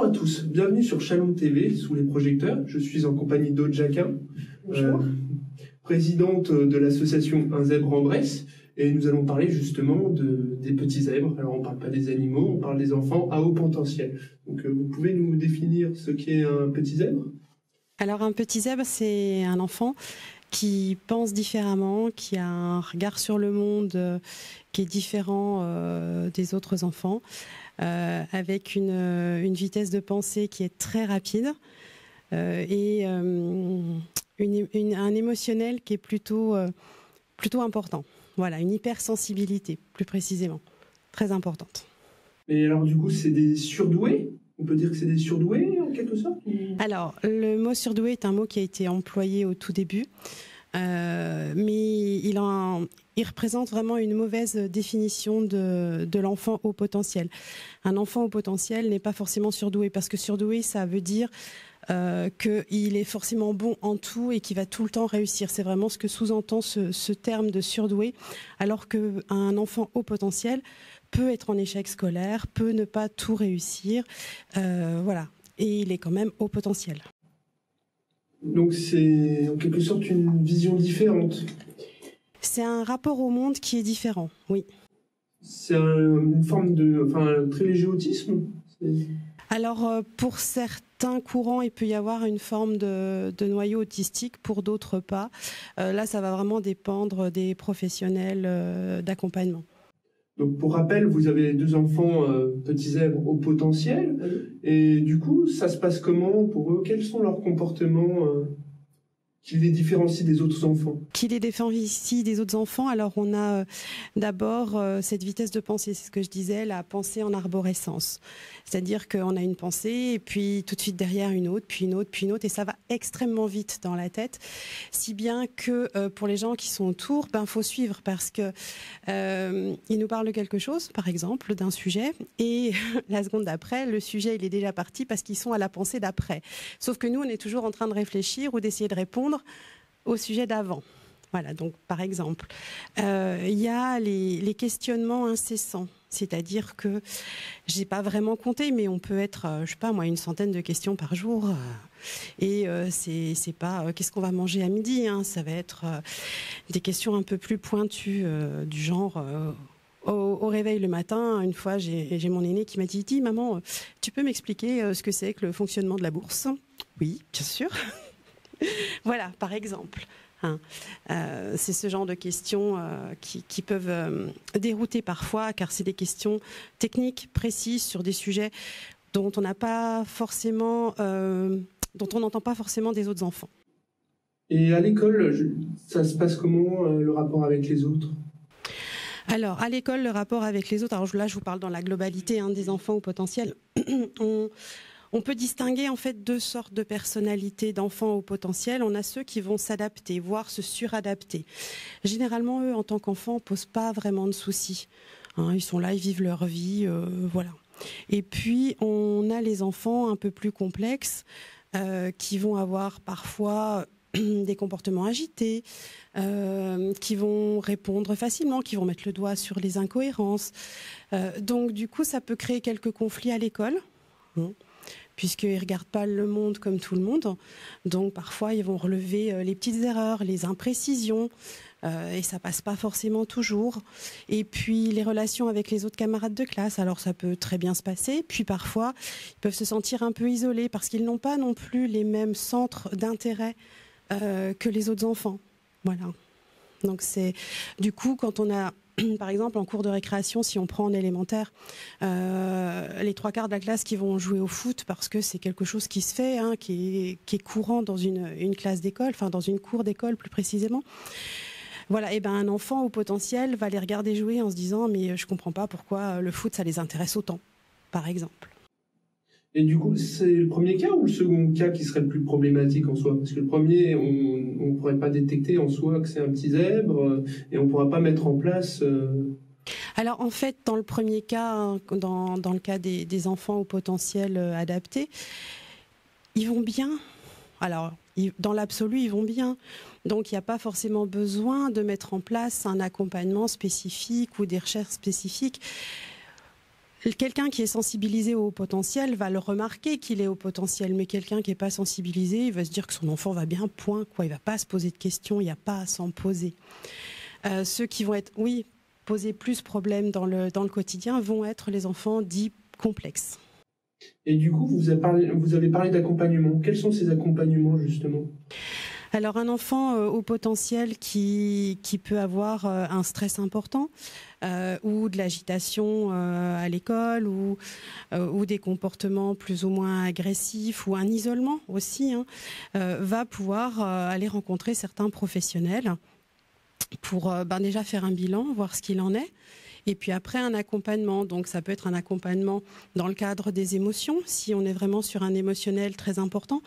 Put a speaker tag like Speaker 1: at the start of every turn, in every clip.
Speaker 1: à tous, bienvenue sur Chalon TV, sous les projecteurs. Je suis en compagnie d'Aude Jacquin, présidente de l'association Un zèbre en Bresse, et nous allons parler justement des petits zèbres. Alors on ne parle pas des animaux, on parle des enfants à haut potentiel. Donc vous pouvez nous définir ce qu'est un petit zèbre ?
Speaker 2: Alors un petit zèbre, c'est un enfant qui pense différemment, qui a un regard sur le monde qui est différent des autres enfants, avec une vitesse de pensée qui est très rapide et un émotionnel qui est plutôt important. Voilà, une hypersensibilité, plus précisément, très importante.
Speaker 1: Et alors du coup, c'est des surdoués ? On peut dire que c'est des surdoués, en quelque sorte ?
Speaker 2: Alors, le mot surdoué est un mot qui a été employé au tout début, mais il représente vraiment une mauvaise définition de l'enfant au potentiel. Un enfant au potentiel n'est pas forcément surdoué, parce que surdoué, ça veut dire qu'il est forcément bon en tout et qu'il va tout le temps réussir. C'est vraiment ce que sous-entend ce terme de surdoué, alors qu'un enfant au potentiel peut être en échec scolaire, peut ne pas tout réussir, voilà. Et il est quand même au potentiel.
Speaker 1: Donc c'est en quelque sorte une vision différente.
Speaker 2: C'est un rapport au monde qui est différent, oui.
Speaker 1: C'est une forme un très léger autisme ?
Speaker 2: Alors, pour certains courants, il peut y avoir une forme de noyau autistique, pour d'autres pas. Là, ça va vraiment dépendre des professionnels d'accompagnement.
Speaker 1: Donc, pour rappel, vous avez 2 enfants petits zèbres au potentiel. Et du coup, ça se passe comment pour eux ? Quels sont leurs comportements qui les différencient des autres enfants ?
Speaker 2: Qui les différencie des autres enfants ? Alors, on a d'abord cette vitesse de pensée, c'est ce que je disais, la pensée en arborescence. C'est-à-dire qu'on a une pensée et puis tout de suite derrière une autre, puis une autre, puis une autre, et ça va extrêmement vite dans la tête, si bien que pour les gens qui sont autour, faut suivre parce que ils nous parlent de quelque chose, par exemple, d'un sujet, et la seconde d'après, le sujet il est déjà parti parce qu'ils sont à la pensée d'après. Sauf que nous, on est toujours en train de réfléchir ou d'essayer de répondre au sujet d'avant. Voilà, donc par exemple, il y a les questionnements incessants. C'est-à-dire que j'ai pas vraiment compté, mais on peut être, je sais pas moi, une centaine de questions par jour. Et c'est pas qu'est-ce qu'on va manger à midi, hein, ça va être des questions un peu plus pointues, du genre au réveil le matin. Une fois, j'ai mon aîné qui m'a dit « Maman, tu peux m'expliquer ce que c'est que le fonctionnement de la bourse ?» Oui, bien sûr. Voilà, par exemple. C'est ce genre de questions qui peuvent dérouter parfois, car c'est des questions techniques précises sur des sujets dont on n'a pas forcément, dont on n'entend pas forcément des autres enfants.
Speaker 1: Et à l'école, ça se passe comment le rapport avec les autres ?
Speaker 2: Alors, à l'école, le rapport avec les autres, alors là je vous parle dans la globalité des enfants au potentiel, on peut distinguer en fait 2 sortes de personnalités d'enfants au potentiel. On a ceux qui vont s'adapter, voire se suradapter. Généralement, eux, en tant qu'enfants, ne posent pas vraiment de soucis. Ils sont là, ils vivent leur vie, voilà. Et puis, on a les enfants un peu plus complexes qui vont avoir parfois des comportements agités, qui vont répondre facilement, qui vont mettre le doigt sur les incohérences. Donc, du coup, ça peut créer quelques conflits à l'école. Puisqu'ils ne regardent pas le monde comme tout le monde. Donc parfois, ils vont relever les petites erreurs, les imprécisions, et ça ne passe pas forcément toujours. Et puis les relations avec les autres camarades de classe, alors ça peut très bien se passer. Puis parfois, ils peuvent se sentir un peu isolés parce qu'ils n'ont pas non plus les mêmes centres d'intérêt que les autres enfants. Voilà. Donc c'est du coup, quand on a par exemple, en cours de récréation, si on prend en élémentaire, les 3/4 de la classe qui vont jouer au foot parce que c'est quelque chose qui se fait, qui est courant dans une classe d'école, enfin dans une cour d'école plus précisément. Voilà, et un enfant au potentiel va les regarder jouer en se disant « mais je comprends pas pourquoi le foot ça les intéresse autant », par exemple.
Speaker 1: Et du coup, c'est le premier cas ou le second cas qui serait le plus problématique en soi ? Parce que le premier, on ne pourrait pas détecter en soi que c'est un petit zèbre et on ne pourra pas mettre en place...
Speaker 2: Alors en fait, dans le premier cas, dans le cas des enfants au potentiel adapté, ils vont bien. Alors, dans l'absolu, ils vont bien. Donc, il n'y a pas forcément besoin de mettre en place un accompagnement spécifique ou des recherches spécifiques. quelqu'un qui est sensibilisé au haut potentiel va le remarquer qu'il est au potentiel, mais quelqu'un qui n'est pas sensibilisé, il va se dire que son enfant va bien, point, quoi. Il ne va pas se poser de questions, il n'y a pas à s'en poser. Ceux qui vont être, oui, poser plus problème dans le quotidien vont être les enfants dits complexes.
Speaker 1: Et du coup, vous avez parlé d'accompagnement. Quels sont ces accompagnements, justement ?
Speaker 2: Alors, un enfant au potentiel qui peut avoir un stress important ou de l'agitation à l'école ou des comportements plus ou moins agressifs ou un isolement aussi, va pouvoir aller rencontrer certains professionnels pour déjà faire un bilan, voir ce qu'il en est. Et puis après, un accompagnement. Donc, ça peut être un accompagnement dans le cadre des émotions, si on est vraiment sur un émotionnel très important.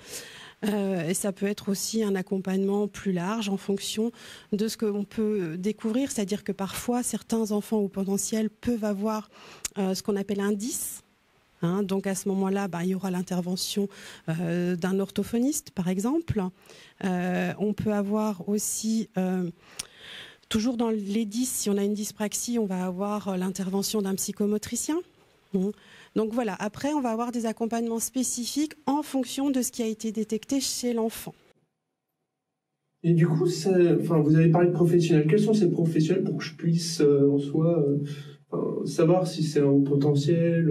Speaker 2: Et ça peut être aussi un accompagnement plus large en fonction de ce qu'on peut découvrir. C'est-à-dire que parfois, certains enfants au potentiel peuvent avoir ce qu'on appelle un 10. Donc à ce moment-là, il y aura l'intervention d'un orthophoniste, par exemple. On peut avoir aussi... toujours dans les 10, si on a une dyspraxie, on va avoir l'intervention d'un psychomotricien. Donc voilà, après on va avoir des accompagnements spécifiques en fonction de ce qui a été détecté chez l'enfant.
Speaker 1: Et du coup, vous avez parlé de professionnels. Quels sont ces professionnels pour que je puisse en soi savoir si c'est un haut potentiel,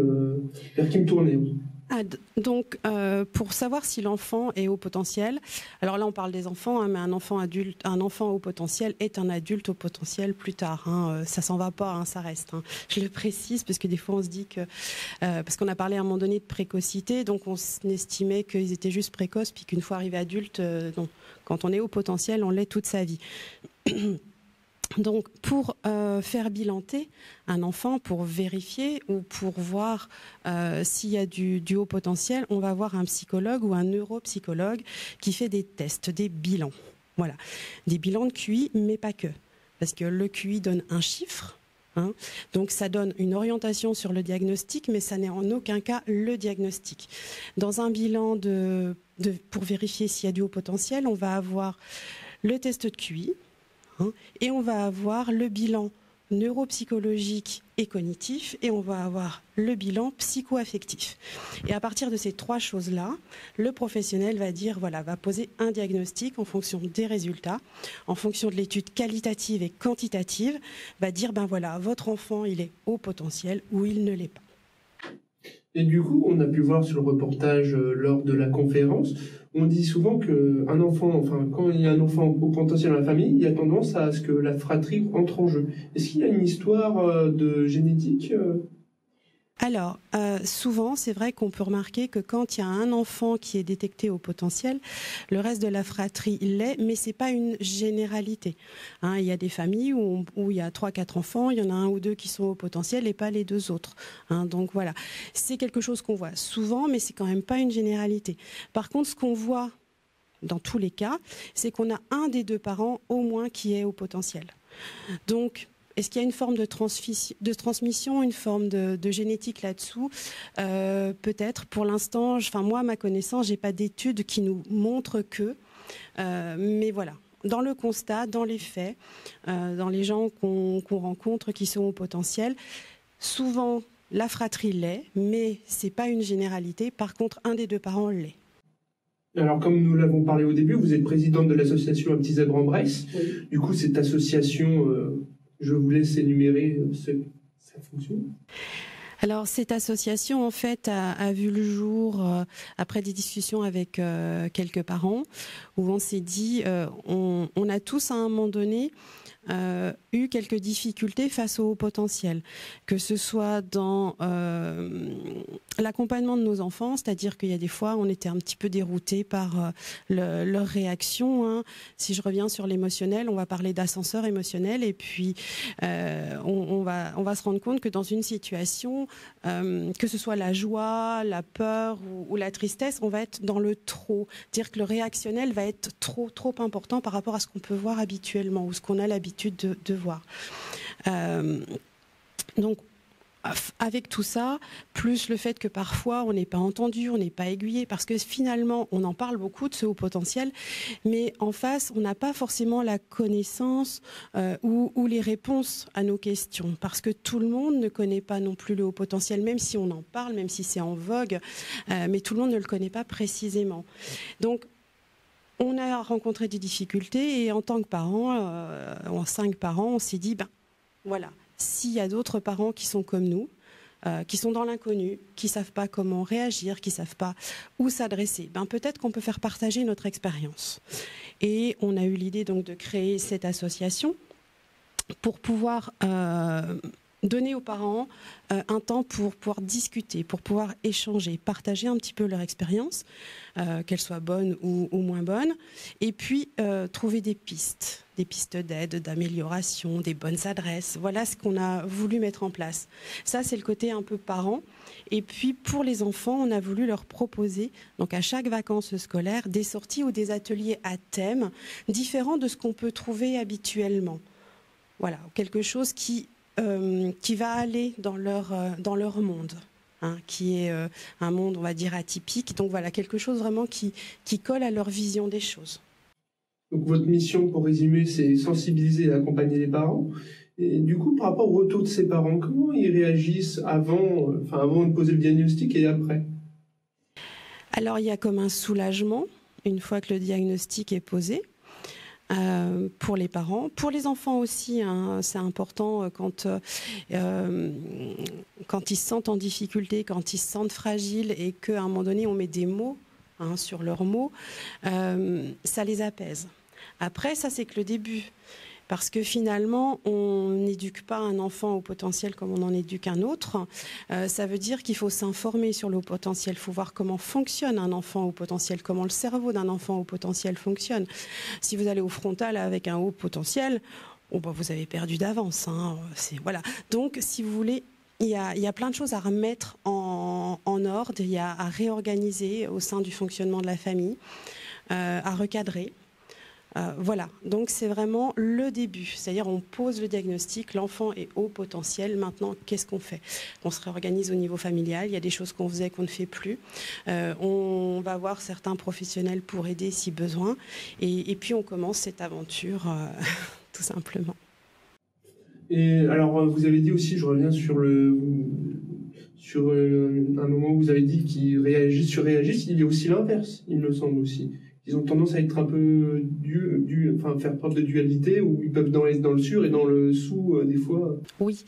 Speaker 1: vers qui me tourner ?
Speaker 2: Donc, pour savoir si l'enfant est au potentiel, alors là on parle des enfants, mais un enfant au potentiel est un adulte au potentiel plus tard. Ça s'en va pas, ça reste. Je le précise parce que des fois on se dit que parce qu'on a parlé à un moment donné de précocité, donc on estimait qu'ils étaient juste précoces, puis qu'une fois arrivé adulte, non. Quand on est au potentiel, on l'est toute sa vie. Donc, pour faire bilanter un enfant, pour vérifier ou pour voir s'il y a du haut potentiel, on va voir un psychologue ou un neuropsychologue qui fait des tests, des bilans. Voilà, des bilans de QI, mais pas que. Parce que le QI donne un chiffre, donc ça donne une orientation sur le diagnostic, mais ça n'est en aucun cas le diagnostic. Dans un bilan pour vérifier s'il y a du haut potentiel, on va avoir le test de QI, et on va avoir le bilan neuropsychologique et cognitif, et on va avoir le bilan psycho-affectif. Et à partir de ces trois choses-là, le professionnel va poser un diagnostic en fonction des résultats, en fonction de l'étude qualitative et quantitative, va dire votre enfant il est au potentiel ou il ne l'est pas.
Speaker 1: Et du coup, on a pu voir sur le reportage lors de la conférence, on dit souvent qu'un enfant, quand il y a un enfant au potentiel dans la famille, il y a tendance à ce que la fratrie entre en jeu. Est-ce qu'il y a une histoire de génétique
Speaker 2: Alors, souvent, c'est vrai qu'on peut remarquer que quand il y a un enfant qui est détecté au potentiel, le reste de la fratrie l'est, mais c'est pas une généralité. Il y a des familles où il y a 3-4 enfants, il y en a un ou deux qui sont au potentiel et pas les deux autres. Donc voilà, c'est quelque chose qu'on voit souvent, mais c'est quand même pas une généralité. Par contre, ce qu'on voit dans tous les cas, c'est qu'on a un des deux parents au moins qui est au potentiel. Donc, est-ce qu'il y a une forme de transmission, une forme de génétique là-dessous ? Peut-être. Pour l'instant, moi, à ma connaissance, j'ai pas d'études qui nous montrent que. Mais voilà, dans le constat, dans les faits, dans les gens qu'on rencontre qui sont au potentiel, souvent la fratrie l'est, mais c'est pas une généralité. Par contre, un des deux parents l'est.
Speaker 1: Alors, comme nous l'avons parlé au début, vous êtes présidente de l'association Un Petit Zèbre en Bresse. Oui. Du coup, cette association... je vous laisse énumérer sa fonction.
Speaker 2: Alors, cette association, en fait, a vu le jour après des discussions avec quelques parents, où on s'est dit, on a tous à un moment donné eu quelques difficultés face au haut potentiel, que ce soit dans l'accompagnement de nos enfants, c'est-à-dire qu'il y a des fois on était un petit peu déroutés par leur réaction. Si je reviens sur l'émotionnel, on va parler d'ascenseur émotionnel, et puis on va se rendre compte que dans une situation, que ce soit la joie, la peur ou la tristesse, on va être dans le trop, c'est-à-dire que le réactionnel va être trop important par rapport à ce qu'on peut voir habituellement ou ce qu'on a l'habitude de voir. Donc, avec tout ça, plus le fait que parfois on n'est pas entendu, on n'est pas aiguillé, parce que finalement on en parle beaucoup de ce haut potentiel, mais en face on n'a pas forcément la connaissance ou les réponses à nos questions, parce que tout le monde ne connaît pas non plus le haut potentiel, même si on en parle, même si c'est en vogue, mais tout le monde ne le connaît pas précisément. Donc on a rencontré des difficultés et en tant que parents, en 5 parents, on s'est dit, ben voilà, s'il y a d'autres parents qui sont comme nous, qui sont dans l'inconnu, qui ne savent pas comment réagir, qui ne savent pas où s'adresser, ben peut-être qu'on peut faire partager notre expérience. Et on a eu l'idée donc de créer cette association pour pouvoir donner aux parents un temps pour pouvoir discuter, pour pouvoir échanger, partager un petit peu leur expérience, qu'elle soit bonne ou moins bonne, et puis trouver des pistes d'aide, d'amélioration, des bonnes adresses. Voilà ce qu'on a voulu mettre en place. Ça, c'est le côté un peu parent. Et puis, pour les enfants, on a voulu leur proposer, donc à chaque vacances scolaires, des sorties ou des ateliers à thème différents de ce qu'on peut trouver habituellement. Voilà, quelque chose qui va aller dans leur monde, hein, qui est un monde, on va dire, atypique. Donc voilà, quelque chose vraiment qui colle à leur vision des choses.
Speaker 1: Donc votre mission, pour résumer, c'est sensibiliser et accompagner les parents. Et du coup, par rapport au retour de ces parents, comment ils réagissent avant de poser le diagnostic et après?
Speaker 2: Alors il y a comme un soulagement, une fois que le diagnostic est posé. Pour les parents, pour les enfants aussi, hein, c'est important quand ils se sentent en difficulté, quand ils se sentent fragiles et qu'à un moment donné on met des mots sur leurs mots, ça les apaise. Après, ça c'est que le début. Parce que finalement, on n'éduque pas un enfant au potentiel comme on en éduque un autre. Ça veut dire qu'il faut s'informer sur le haut potentiel. Il faut voir comment fonctionne un enfant au potentiel, comment le cerveau d'un enfant au potentiel fonctionne. Si vous allez au frontal avec un haut potentiel, vous avez perdu d'avance. Hein. Voilà. Donc, si vous voulez, il y a plein de choses à remettre en ordre, il y a à réorganiser au sein du fonctionnement de la famille, à recadrer. Voilà, donc c'est vraiment le début, c'est-à-dire on pose le diagnostic, l'enfant est haut potentiel, maintenant qu'est-ce qu'on fait? On se réorganise au niveau familial, il y a des choses qu'on faisait qu'on ne fait plus, on va voir certains professionnels pour aider si besoin, et puis on commence cette aventure tout simplement.
Speaker 1: Et alors vous avez dit aussi, je reviens sur un moment où vous avez dit qu'ils surréagissent, il y a aussi l'inverse, il me semble aussi. Ils ont tendance à être un peu faire preuve de dualité, où ils peuvent dans le sur et dans le sous, des fois.
Speaker 2: Oui.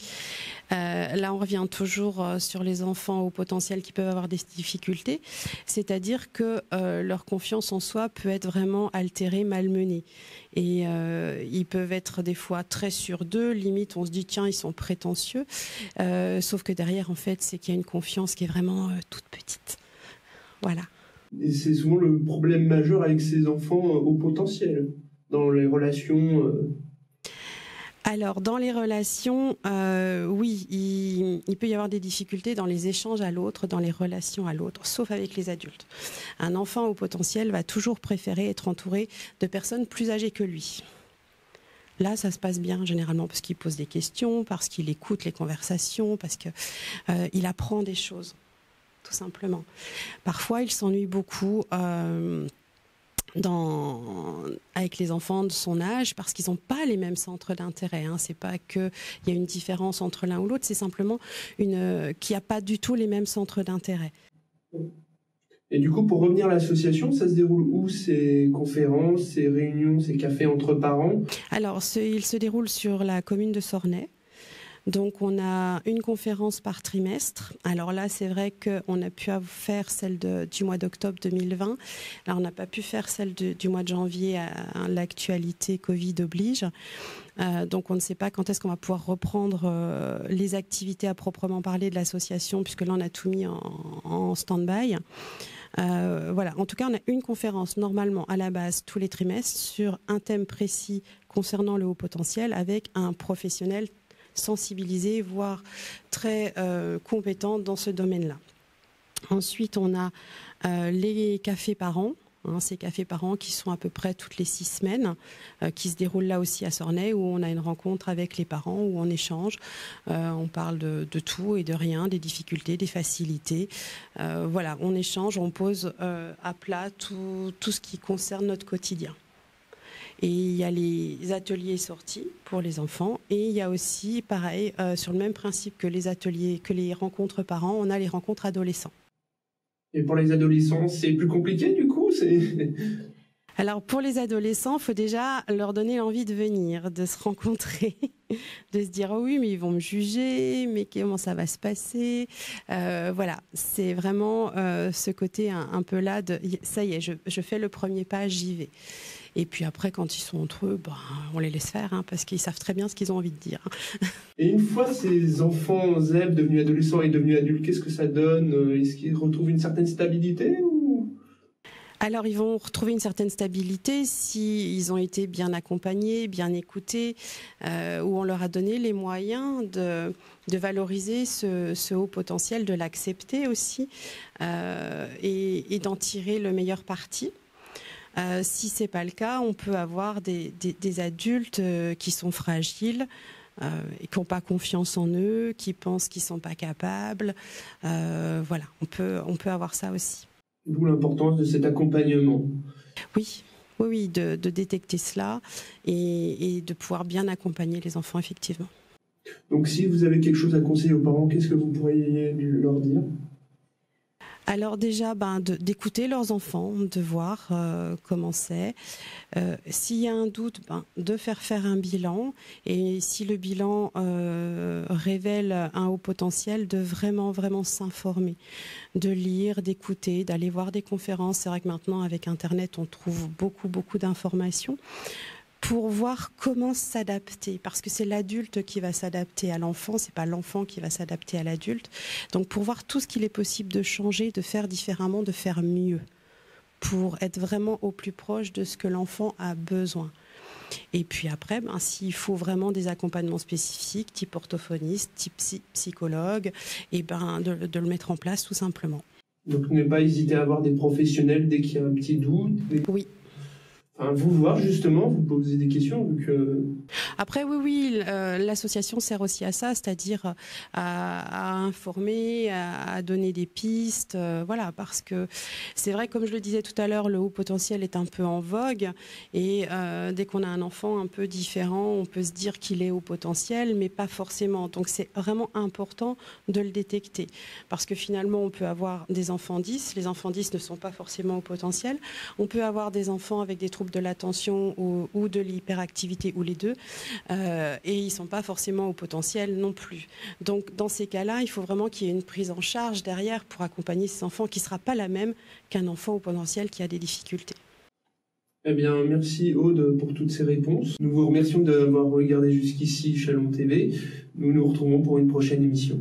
Speaker 2: Là, on revient toujours sur les enfants au potentiel qui peuvent avoir des difficultés, c'est-à-dire que leur confiance en soi peut être vraiment altérée, malmenée. Et ils peuvent être des fois très sûrs d'eux, limite on se dit tiens, ils sont prétentieux, sauf que derrière, en fait, c'est qu'il y a une confiance qui est vraiment toute petite. Voilà.
Speaker 1: Et c'est souvent le problème majeur avec ces enfants au potentiel, dans les relations.
Speaker 2: Alors, dans les relations, oui, il peut y avoir des difficultés dans les échanges à l'autre, dans les relations à l'autre, sauf avec les adultes. Un enfant au potentiel va toujours préférer être entouré de personnes plus âgées que lui. Là, ça se passe bien généralement parce qu'il pose des questions, parce qu'il écoute les conversations, parce qu'il apprend des choses. Tout simplement. Parfois, il s'ennuie beaucoup avec les enfants de son âge parce qu'ils n'ont pas les mêmes centres d'intérêt. Hein. C'est pas qu'il y a une différence entre l'un ou l'autre, c'est simplement qu'il n'y a pas du tout les mêmes centres d'intérêt.
Speaker 1: Et du coup, pour revenir à l'association, ça se déroule où, ces conférences, ces réunions, ces cafés entre parents? Alors,
Speaker 2: il se déroule sur la commune de Sornay. Donc, on a une conférence par trimestre. Alors là, c'est vrai qu'on a pu faire celle du mois d'octobre 2020. Là, on n'a pas pu faire celle du mois de janvier. L'actualité Covid oblige. Donc, on ne sait pas quand est-ce qu'on va pouvoir reprendre les activités à proprement parler de l'association, puisque là, on a tout mis en stand-by. Voilà. En tout cas, on a une conférence normalement à la base tous les trimestres sur un thème précis concernant le haut potentiel avec un professionnel sensibilisé, voire très compétent dans ce domaine-là. Ensuite, on a les cafés par an. ces cafés parents qui sont à peu près toutes les 6 semaines, qui se déroulent là aussi à Sornay, où on a une rencontre avec les parents, où on échange, on parle de tout et de rien, des difficultés, des facilités. Voilà, on échange, on pose à plat tout ce qui concerne notre quotidien. Et il y a les ateliers sorties pour les enfants. Et il y a aussi, pareil, sur le même principe que les ateliers, que les rencontres parents, on a les rencontres adolescents.
Speaker 1: Et pour les adolescents, c'est plus compliqué du coup?
Speaker 2: Alors pour les adolescents, il faut déjà leur donner l'envie de venir, de se rencontrer, de se dire oh oui mais ils vont me juger, mais comment ça va se passer, voilà, c'est vraiment ce côté un peu là de ça y est, je fais le premier pas, j'y vais. Et puis après, quand ils sont entre eux, on les laisse faire, parce qu'ils savent très bien ce qu'ils ont envie de dire.
Speaker 1: Et une fois ces enfants zèbres devenus adolescents et devenus adultes, qu'est-ce que ça donne? Est-ce qu'ils retrouvent une certaine stabilité ou...
Speaker 2: Alors, ils vont retrouver une certaine stabilité s'ils ont été bien accompagnés, bien écoutés, où on leur a donné les moyens de valoriser ce haut potentiel, de l'accepter aussi, et d'en tirer le meilleur parti. Si c'est pas le cas, on peut avoir des adultes qui sont fragiles et qui n'ont pas confiance en eux, qui pensent qu'ils sont pas capables. Voilà, on peut avoir ça aussi.
Speaker 1: D'où l'importance de cet accompagnement.
Speaker 2: Oui, de détecter cela et de pouvoir bien accompagner les enfants, effectivement.
Speaker 1: Donc si vous avez quelque chose à conseiller aux parents, qu'est-ce que vous pourriez leur dire ?
Speaker 2: Alors déjà, d'écouter leurs enfants, de voir comment c'est. S'il y a un doute, de faire un bilan. Et si le bilan révèle un haut potentiel, de vraiment s'informer, de lire, d'écouter, d'aller voir des conférences. C'est vrai que maintenant, avec Internet, on trouve beaucoup d'informations pour voir comment s'adapter, parce que c'est l'adulte qui va s'adapter à l'enfant, c'est pas l'enfant qui va s'adapter à l'adulte. Donc pour voir tout ce qu'il est possible de changer, de faire différemment, de faire mieux, pour être vraiment au plus proche de ce que l'enfant a besoin. Et puis après, s'il faut vraiment des accompagnements spécifiques, type orthophoniste, type psychologue, et de le mettre en place tout simplement. Donc
Speaker 1: ne pas hésiter à avoir des professionnels dès qu'il y a un petit doute.
Speaker 2: Oui.
Speaker 1: Vous voir justement, vous poser des questions.
Speaker 2: Après, oui, l'association sert aussi à ça, c'est-à-dire à informer, à donner des pistes, voilà, parce que c'est vrai, comme je le disais tout à l'heure, le haut potentiel est un peu en vogue et dès qu'on a un enfant un peu différent, on peut se dire qu'il est haut potentiel, mais pas forcément. Donc c'est vraiment important de le détecter, parce que finalement, on peut avoir des enfants 10, les enfants 10 ne sont pas forcément haut potentiel, on peut avoir des enfants avec des troubles de l'attention ou de l'hyperactivité ou les deux, et ils ne sont pas forcément au potentiel non plus. Donc dans ces cas-là, il faut vraiment qu'il y ait une prise en charge derrière pour accompagner ces enfants qui ne sera pas la même qu'un enfant au potentiel qui a des difficultés.
Speaker 1: Eh bien, merci Aude pour toutes ces réponses. Nous vous remercions d'avoir regardé jusqu'ici Shalom TV. Nous nous retrouvons pour une prochaine émission.